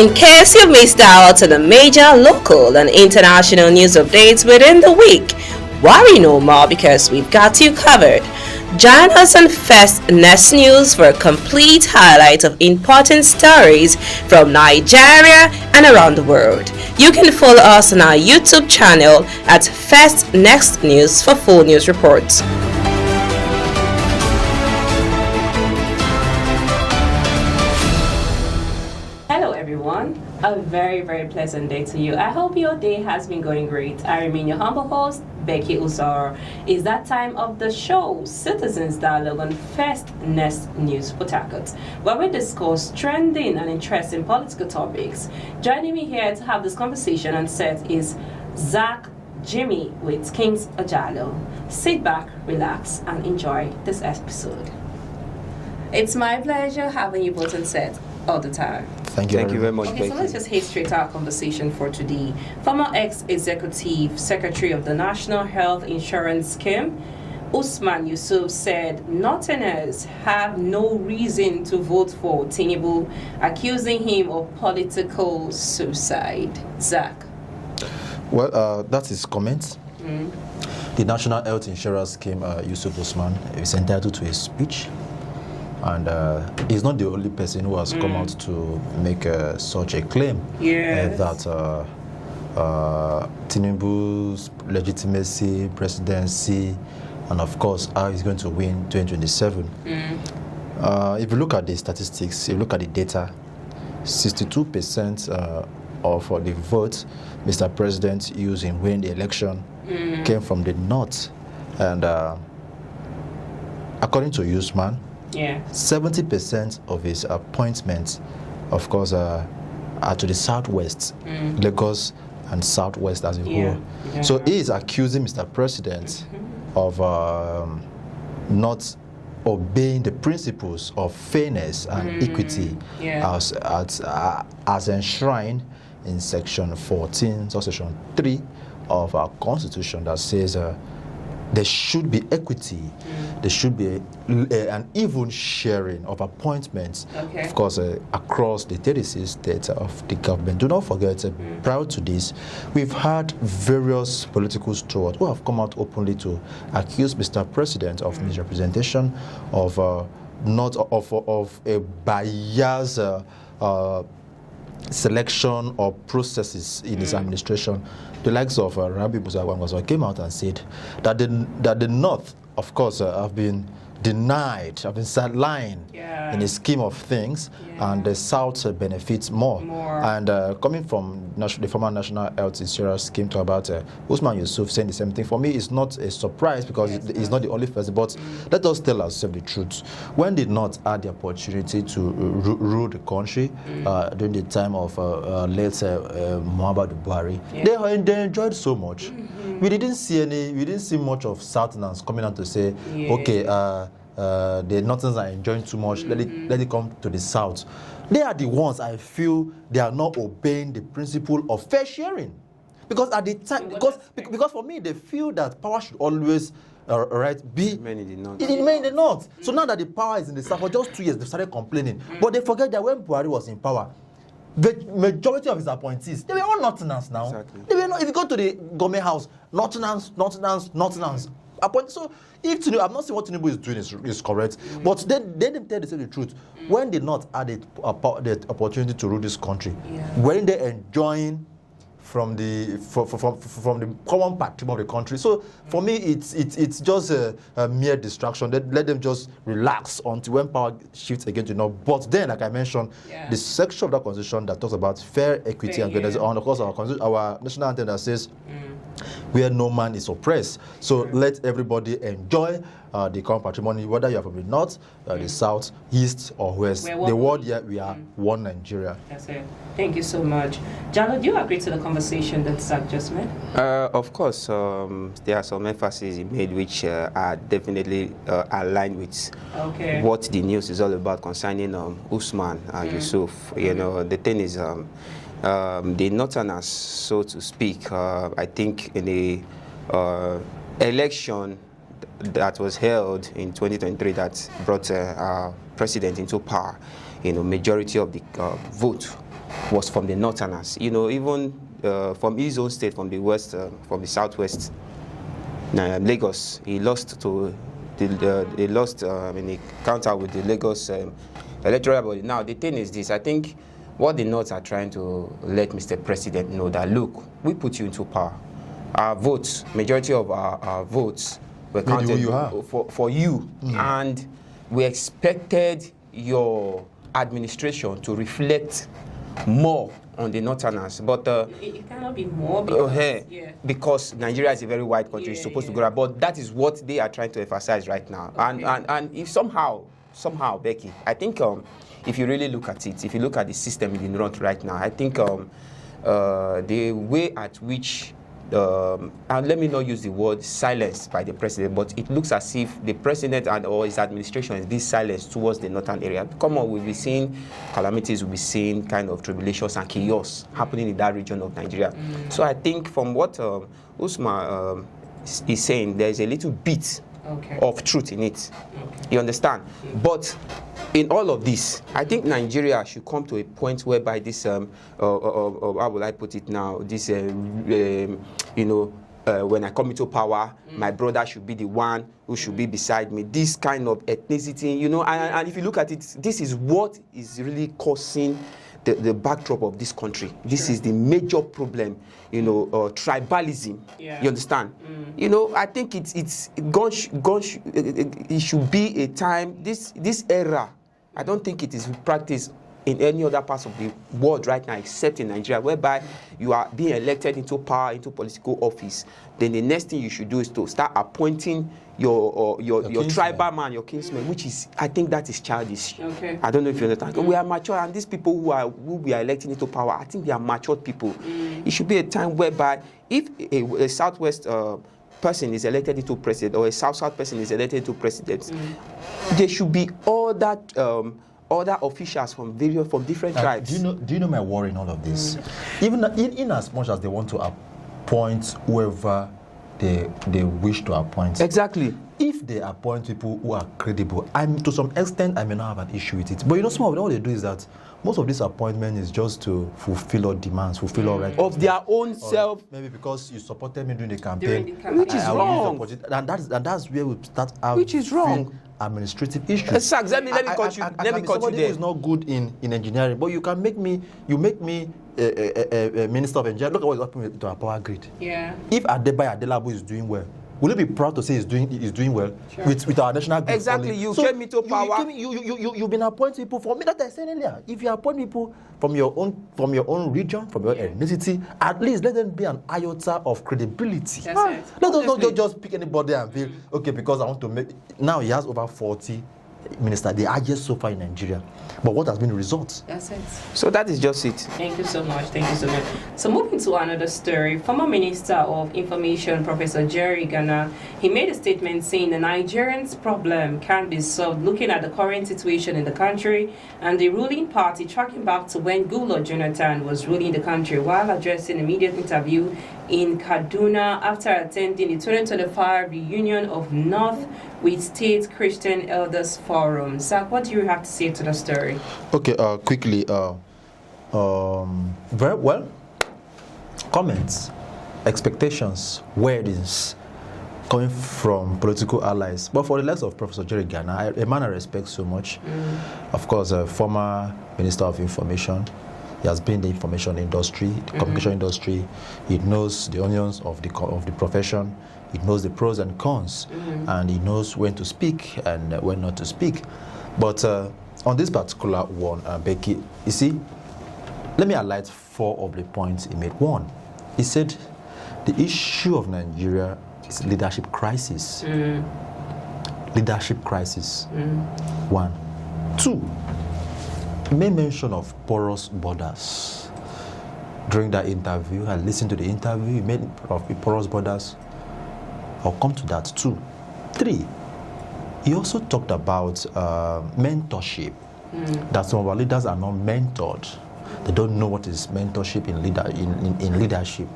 In case you missed out on the major local and international news updates within the week, worry no more because we've got you covered. Join us on First Next News for a complete highlight of important stories from Nigeria and around the world. You can follow us on our YouTube channel at First Next News for full news reports. Hello everyone, a very pleasant day to you. I hope your day has been going great. I remain your humble host, Becky Uzar. It's that time of the show, Citizens Dialogue on First Next News for Tackles, where we discuss trending and interesting political topics. Joining me here to have this conversation on set is Zach Jimmy with Kings Ajalo. Sit back, relax, and enjoy this episode. It's my pleasure having you both on set all the time. Thank you very much. Okay, so let's just head straight to our conversation for today. Former ex-executive secretary of the National Health Insurance Scheme, Usman Yusuf, said Northerners have no reason to vote for Tinubu, accusing him of political suicide. Zach? Well, that's his comment. The National Health Insurance Scheme, Yusuf Usman, is entitled to a speech. And he's not the only person who has come out to make such a claim that Tinubu's legitimacy, presidency, and of course how he's going to win 2027. If you look at the statistics, if you look at the data, 62% of the votes Mr. President used in winning the election came from the north. And according to Usman, 70% of his appointments, of course, are to the southwest, Lagos and southwest as a whole. So he is accusing Mr. President of not obeying the principles of fairness and equity as enshrined in Section 14, or Section 3 of our Constitution that says there should be equity. There should be an even sharing of appointments, of course, across the 36 states of the government. Do not forget, prior to this, we've had various political stewards who have come out openly to accuse Mr. President of misrepresentation, of a biased selection or processes in his administration. The likes of Rabi Musa came out and said that the North, of course, have been denied, have been sidelined in a scheme of things, and the South benefits more. And coming from the former National Health Insurance Scheme to about Usman Yusuf saying the same thing, for me, it's not a surprise because he's not the only person. But let us tell ourselves the truth. When the North had the opportunity to rule the country during the time of late Muhammadu Buhari, they enjoyed so much. We didn't see much of Southerners coming out to say, okay, the Northerners are enjoying too much, let it come to the South. They are the ones I feel they are not obeying the principle of fair sharing. Because at the time, because for me, they feel that power should always be in the North. So now that the power is in the South, for just 2 years, they started complaining. But they forget that when Buhari was in power, the majority of his appointees, they were all Northerners now. Exactly. They were not, if you go to the government house, Northerners. So if Tinubu, I'm not saying what Tinubu is doing is correct, but they didn't tell the truth. When they not had the opportunity to rule this country, when they enjoying from the common patrimony of the country. So for me, it's just a mere distraction. Let them just relax until when power shifts again to North. But then, like I mentioned, the section of that constitution that talks about fair, equity, and fairness, and of course our national anthem that says where no man is oppressed. So let everybody enjoy the common patrimony, whether you are from the north, the south, east, or west. The world here, we are one Nigeria. That's it. Thank you so much. Jalo, do you agree to the conversation that Zach just made? Of course, there are some emphases he made which are definitely aligned with what the news is all about concerning Usman Yusuf. You know, the thing is, the Northerners, so to speak, I think in the election that was held in 2023 that brought our president into power, you know, majority of the vote was from the northerners. You know, even from his own state, from the west, from the southwest, Lagos, he lost to they lost in a counter with the Lagos electoral body. Now the thing is this: I think what the North are trying to let Mr. President know that, look, we put you into power. Our votes, majority of our votes were counted for you, and we expected your administration to reflect more on the northerners, but it cannot be more because Nigeria is a very wide country. It's supposed to go, but that is what they are trying to emphasize right now. And if somehow, Becky, I think if you really look at it, if you look at the system in the north right now, I think the way at which and let me not use the word silenced by the president, but it looks as if the president and or his administration is being silenced towards the northern area. Come on, we'll be seeing calamities, we'll be seeing kind of tribulations and chaos happening in that region of Nigeria. So I think from what Usman is saying, there is a little bit of truth in it. You understand? But in all of this, I think Nigeria should come to a point whereby this, how will I put it now? This, when I come into power, my brother should be the one who should be beside me. This kind of ethnicity, you know, and if you look at it, this is what is really causing the backdrop of this country. This is the major problem, you know, tribalism. You understand? You know, I think it should be a time, this era, I don't think it is practiced in any other parts of the world right now except in Nigeria, whereby you are being elected into power, into political office. Then the next thing you should do is to start appointing your tribal man, your kinsman, which is, I think that is childish. I don't know if you understand. We are mature, and these people who we are electing into power, I think they are matured people. It should be a time whereby if a southwest person is elected into president, or a south person is elected into president, there should be all that other officials from different tribes. Do you know my worry in all of this? Even in as much as they want to appoint whoever they wish to appoint. Exactly. If they appoint people who are credible, to some extent I may not have an issue with it. But you know, some of them, what they do is that most of this appointment is just to fulfill all demands, fulfill all rights of their own self. Maybe because you supported me during the campaign, which is wrong. And that's where we start out. Which is wrong. Administrative issues. Exactly. Let me cut you there. Somebody who is not good in engineering, but you make me a minister of engineering. Look at what is happening to our power grid. If Adebayo Adelabu is doing well, will you be proud to say he's doing well with our national grid? Exactly. You came into power. You've been appointing people for me. That I said earlier. If you appoint people from your own region, from your ethnicity, at least let them be an iota of credibility. Let us not just pick anybody and feel okay because I want to make. Now he has over 40 ministers. They are just so far in Nigeria. But what has been the result? That's it. So that is just it. Thank you so much. Thank you so much. So moving to another story, former Minister of Information, Professor Jerry Ghana, he made a statement saying the Nigerians' problem can be solved looking at the current situation in the country and the ruling party, tracking back to when Goodluck Jonathan was ruling the country, while addressing a media interview in Kaduna after attending the 2025 reunion of North with State Christian Elders Forum. Zach, what do you have to say to the story? Okay, quickly. Very well. Comments, expectations, wordings coming from political allies. But for the likes of Professor Jerry Ghana, a man I respect so much. Of course, a former Minister of Information. He has been in the information industry, the communication industry. He knows the onions of the profession. He knows the pros and cons, and he knows when to speak and when not to speak. But on this particular one, Becky, you see, let me highlight 4 of the points he made. 1, he said the issue of Nigeria is leadership crisis. Leadership crisis. 1. 2, he made mention of porous borders. During that interview, I listened to the interview, he made of porous borders. I'll come to that too. 3, he also talked about mentorship, that some of our leaders are not mentored. They don't know what is mentorship in leadership.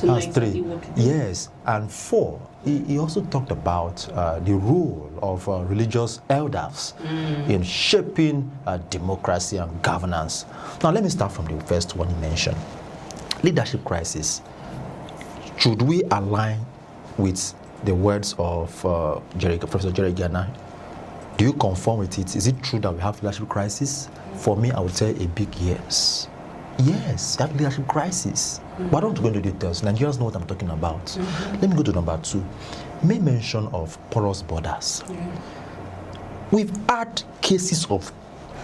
That's 3. Yes. And 4, he also talked about the role of religious elders in shaping democracy and governance. Now, let me start from the first one he mentioned. Leadership crisis. Should we align with the words of Professor Jerry Ghana? Do you conform with it? Is it true that we have leadership crisis? For me, I would say a big yes. Yes, we have leadership crisis. But I don't want to go into details. Nigerians know what I'm talking about. Let me go to number 2. Made mention of porous borders. We've had cases of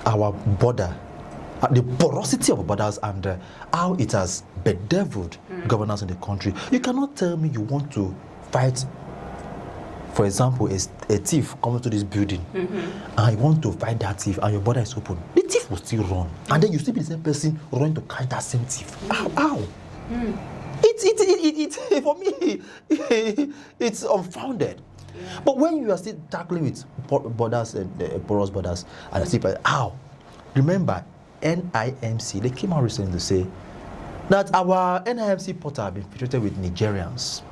our border, the porosity of borders, and how it has bedeviled governance in the country. You cannot tell me you want to fight, for example, a thief coming to this building, and you want to fight that thief, and your border is open. The thief will still run, and then you still be the same person running to catch that same thief. How? It for me, it's unfounded. But when you are still tackling with borders and porous borders, and still, how? Remember, NIMC, they came out recently to say that our NIMC portal have been infiltrated with Nigerians.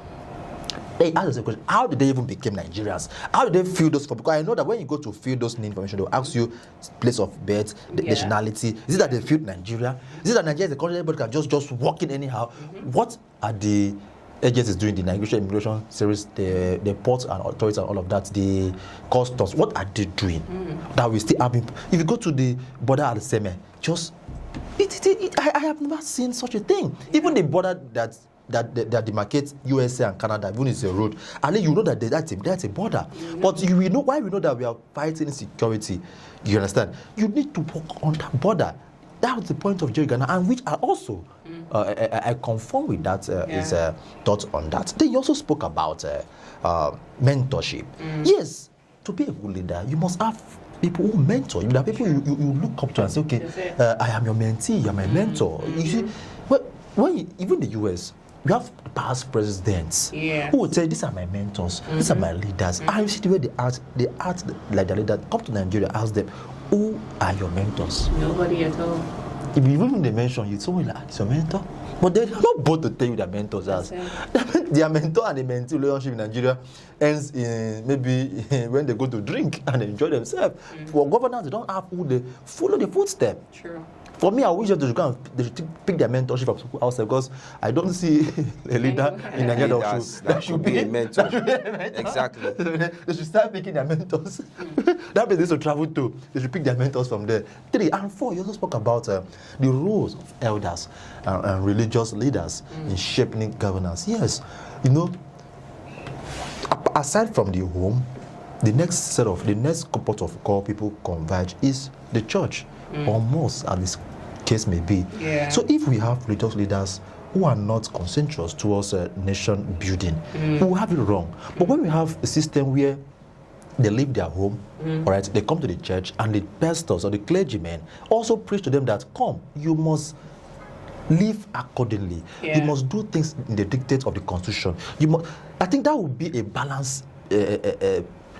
They ask the question, how did they even become Nigerians? How did they fill those forms? Because I know that when you go to fill those information, they'll ask you place of birth, the nationality. Is it that they filled Nigeria? Is it that Nigeria is a country everybody can just walk in anyhow? What are the agencies doing? The Nigerian immigration service, the ports and authorities and all of that, the customs, what are they doing? That we still having. If you go to the border at the Seme, I have never seen such a thing. Even the border that demarcates USA and Canada, even it's a road, and then you know that that's a border. But we know why we know that we are fighting insecurity. You understand? You need to work on that border. That was the point of Jerry Ghana, and which I also I conform with that his thoughts on that. Then he also spoke about mentorship. Yes, to be a good leader, you must have people who mentor you. There are people you look up to and say, okay, I am your mentee, you are my mentor. You see, even the US, we have past presidents who would say, these are my mentors, these are my leaders. And you see the way they act like the leader. Come to Nigeria, ask them, who are your mentors? Nobody at all. If you even they mention you, someone like, it's your mentor. But they're not both to tell you their mentors as. Their mentor and the mentee relationship in Nigeria ends in maybe when they go to drink and enjoy themselves. For governors, they don't have who they follow the footsteps. True. For me, I wish that they should pick their mentorship from people outside, because I don't see a leader in Nigeria that should be a mentor. Exactly. They should start picking their mentors. That place they should travel to. They should pick their mentors from there. 3 and 4, you also spoke about the roles of elders and religious leaders in shaping governance. Yes, you know, aside from the home, the next cohort of call people converge is the church, or mosque, as this case may be. So if we have religious leaders who are not consensuous towards nation building, we will have it wrong. But when we have a system where they leave their home, all right, they come to the church, and the pastors or the clergymen also preach to them that, come, you must live accordingly. You must do things in the dictates of the constitution. I think that would be a balance.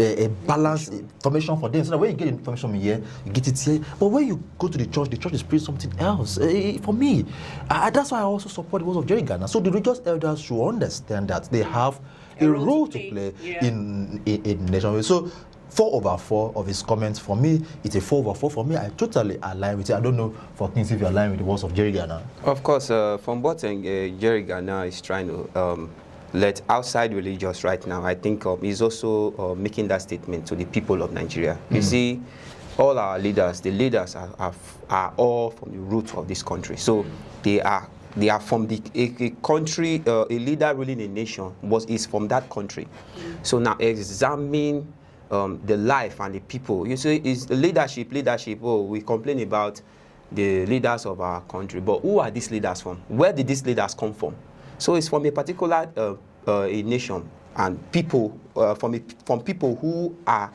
A balanced information for them, so that when you get information from here, you get it here. But when you go to the church is preaching something else. For me, that's why I also support the words of Jerry Ghana. So the religious elders should understand that they have a role to play in nation. So 4/4 of his comments, for me, it's a 4/4. For me, I totally align with it. I don't know for things if you align with the words of Jerry Ghana. Of course, from what Jerry Ghana is trying to let outside religious right now, I think he's also making that statement to the people of Nigeria. You see, all our leaders, the leaders are all from the roots of this country. So they are from a country, a leader ruling a nation is from that country. So now examine the life and the people. You see, is the leadership. Oh, we complain about the leaders of our country, but who are these leaders from? Where did these leaders come from? So it's from a particular a nation and people, from people who are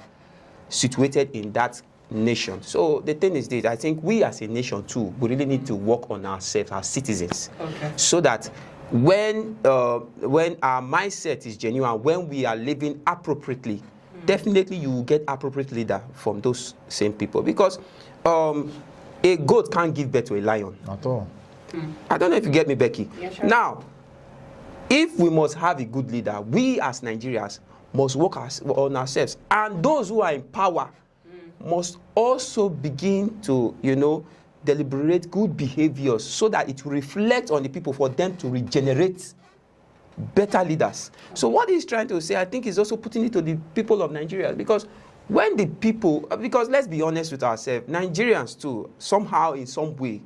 situated in that nation. So the thing is this, I think we as a nation too, we really need to work on ourselves as citizens, so that when our mindset is genuine, when we are living appropriately, definitely you will get appropriate leader from those same people. Because A goat can't give birth to a lion. At all. I don't know if you get me, Becky. Yeah, sure. Now, if we must have a good leader, we as Nigerians must work on ourselves. And those who are in power must also begin to, deliberate good behaviors so that it will reflect on the people for them to regenerate better leaders. So what he's trying to say, I think, is also putting it to the people of Nigeria, because when the people, because let's be honest with ourselves, Nigerians too, somehow in some way,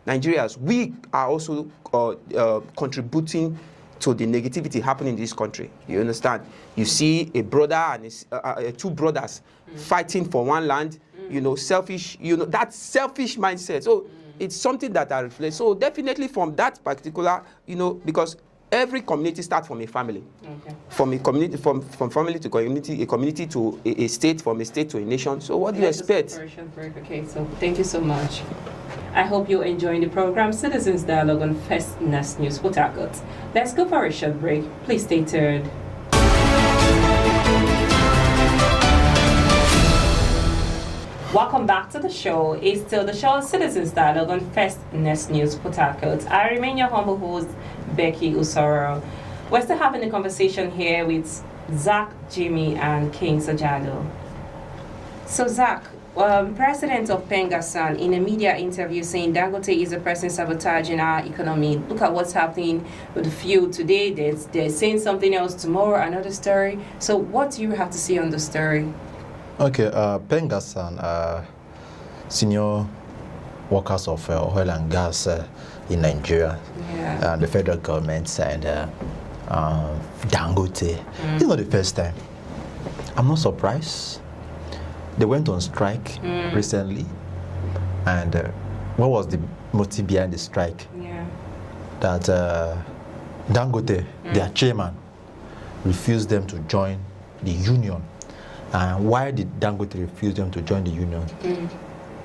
Nigerians, we are also contributing to the negativity happening in this country. You understand? You see a brother and his, two brothers fighting for one land, selfish, that selfish mindset. So it's something that I reflect. So definitely from that particular, because every community starts from a family. Okay. From a community, from family to community, a community to a state, from a state to a nation. So what do you expect? Okay, so thank you so much. I hope you're enjoying the program Citizens Dialogue on First News Port Harcourt. Let's go for a short break. Please stay tuned. Welcome back to the show. It's still the show Citizens Dialogue on First News Port Harcourt. I remain your humble host, Becky Usoro. We're still having a conversation here with Zach, Jimmy, and King Sajalo. So Zach, President of PENGASSAN in a media interview saying Dangote is the person sabotaging our economy. Look at what's happening with the fuel today. They're saying something else tomorrow, another story. So what do you have to say on the story? Okay, PENGASSAN, senior workers of oil and gas in Nigeria, the federal government, and Dangote. It's not the first time. I'm not surprised. They went on strike recently, and what was the motive behind the strike? That Dangote, their chairman, refused them to join the union. And why did Dangote refuse them to join the union?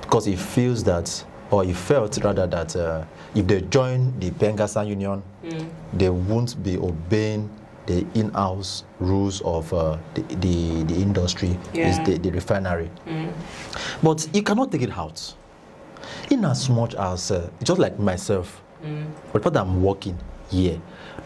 Because he feels that, or he felt rather that if they join the PENGASSAN union, they won't be obeying the in-house rules of the industry, is the refinery. But you cannot take it out. In as much as, just like myself, but what I'm working here,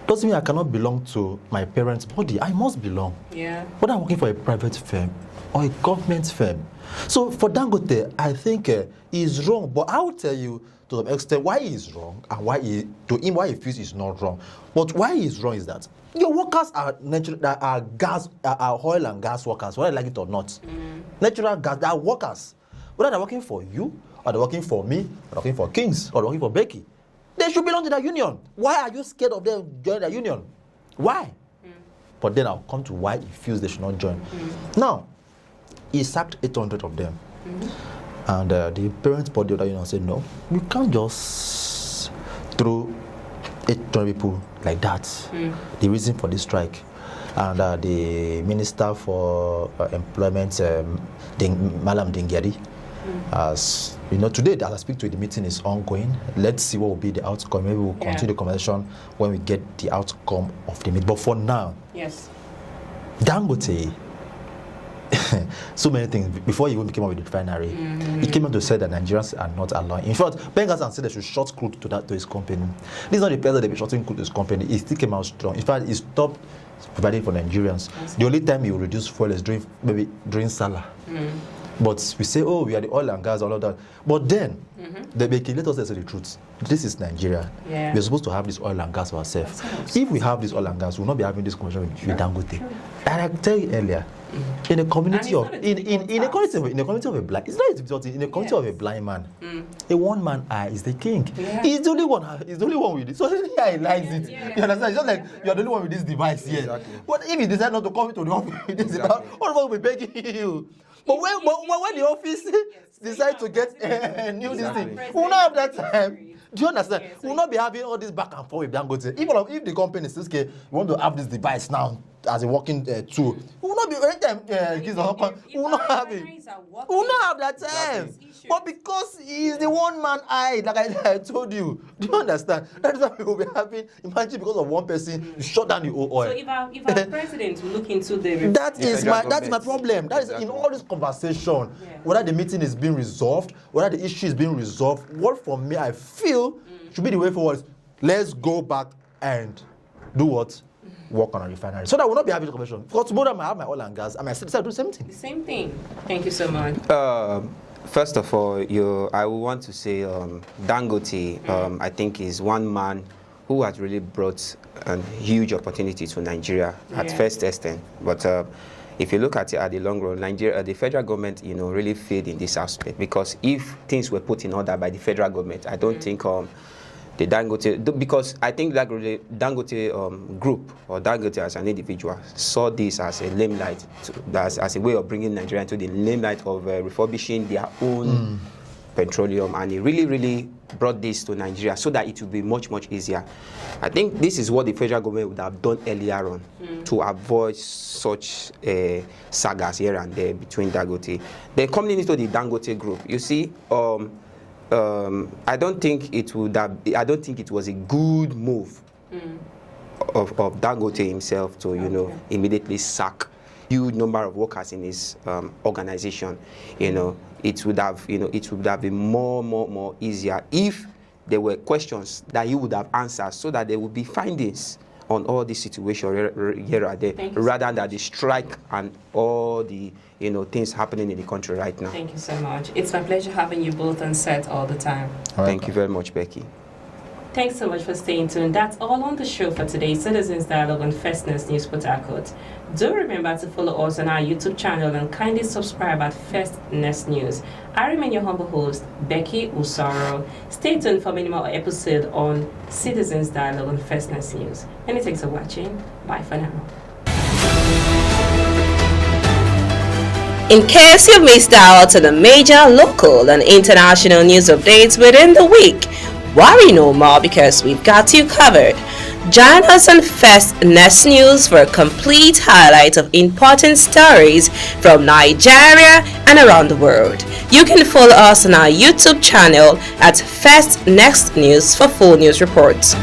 doesn't mean I cannot belong to my parents' body. I must belong. Whether I'm working for a private firm or a government firm. So for Dangote, I think he's wrong, but I will tell you to some extent why he's wrong and why he feels he's not wrong. But why he's wrong is that your workers are are oil and gas workers, whether they like it or not. Natural gas, they are workers. Whether they're working for you, or they're working for me, or they're working for Kings, or they're working for Becky, they should belong to the union. Why are you scared of them joining the union? Why? But then I'll come to why he feels they should not join. Now, he sacked 800 of them. And the parents' body of the union said, no, you can't just throw 800 people like that. The reason for this strike. And the Minister for Employment, Malam Dingeri, as you know, today as I speak to you, the meeting is ongoing. Let's see what will be the outcome. Maybe we'll continue the conversation when we get the outcome of the meeting. But for now, Dangote, so many things. Before he even came up with the refinery, he came out to say that Nigerians are not allowing. In fact, PENGASSAN said they should short crude to his company. This is not the place that they be shorting crude to his company. He still came out strong. In fact, he stopped providing for Nigerians. The only time he will reduce fuel is during Salah. But we say, oh, we are the oil and gas, all of that. But then, let us say the truth. This is Nigeria. We're supposed to have this oil and gas for ourselves. If we have this oil and gas, we'll not be having this conversation with Dangote. And I tell you earlier, in a community of in a community of a blind, it's not difficult. In a community of a blind man, a one-man eye is the king. He's the only one. He's the only one with it. So he likes it. You understand? It's just like you're the only one with this device here. Exactly. But if he decide not to come to the office with this, all of us will be begging you. But when the office decide to get a new this thing, we will not have that time. Do you understand? We will not be having all this back and forth with Dangote. Even if the company says, okay, we want to have this device now, as a working tool. We will not be anytime we will not have it. We will not have that time. But because he is the one man eye, like I told you, do you understand? That is why we will be having. Imagine because of one person, you shut down the whole oil. So if our president look into the that is my problem. That is in all this conversation. Whether the meeting is being resolved, whether the issue is being resolved, what for me I feel should be the way forward. Let's go back and do what? Work on a refinery. So that will not be having a conversation. Because tomorrow I have my oil and gas and I still do the same thing. The same thing. Thank you so much. First of all, I would want to say Dangote, I think, is one man who has really brought a huge opportunity to Nigeria at first extent. But if you look at it at the long run, Nigeria, the federal government, really failed in this aspect, because if things were put in order by the federal government, I don't think the Dangote, because I think that Dangote group, or Dangote as an individual, saw this as a limelight, as a way of bringing Nigeria to the limelight of refurbishing their own petroleum, and it really, really brought this to Nigeria so that it would be much, much easier. I think this is what the federal government would have done earlier on to avoid such sagas here and there between Dangote. Then coming into the Dangote group, you see, I don't think it was a good move of Dangote himself to immediately sack huge number of workers in his organization. It would have been more easier if there were questions that he would have answered, so that there would be findings on all this situation here and there, rather than the strike and all the things happening in the country right now. Thank you so much. It's my pleasure having you both on set all the time. Thank you very much, Becky. Thanks so much for staying tuned. That's all on the show for today. Citizens Dialogue on First News Port Harcourt. Do remember to follow us on our YouTube channel and kindly subscribe at First News. I remain your humble host, Becky Usoro. Stay tuned for many more episodes on Citizens Dialogue on First News. Many thanks for watching. Bye for now. In case you've missed out on the major local and international news updates within the week, worry no more, because we've got you covered. Join us on First News for a complete highlight of important stories from Nigeria and around the world. You can follow us on our YouTube channel at First News for full news reports.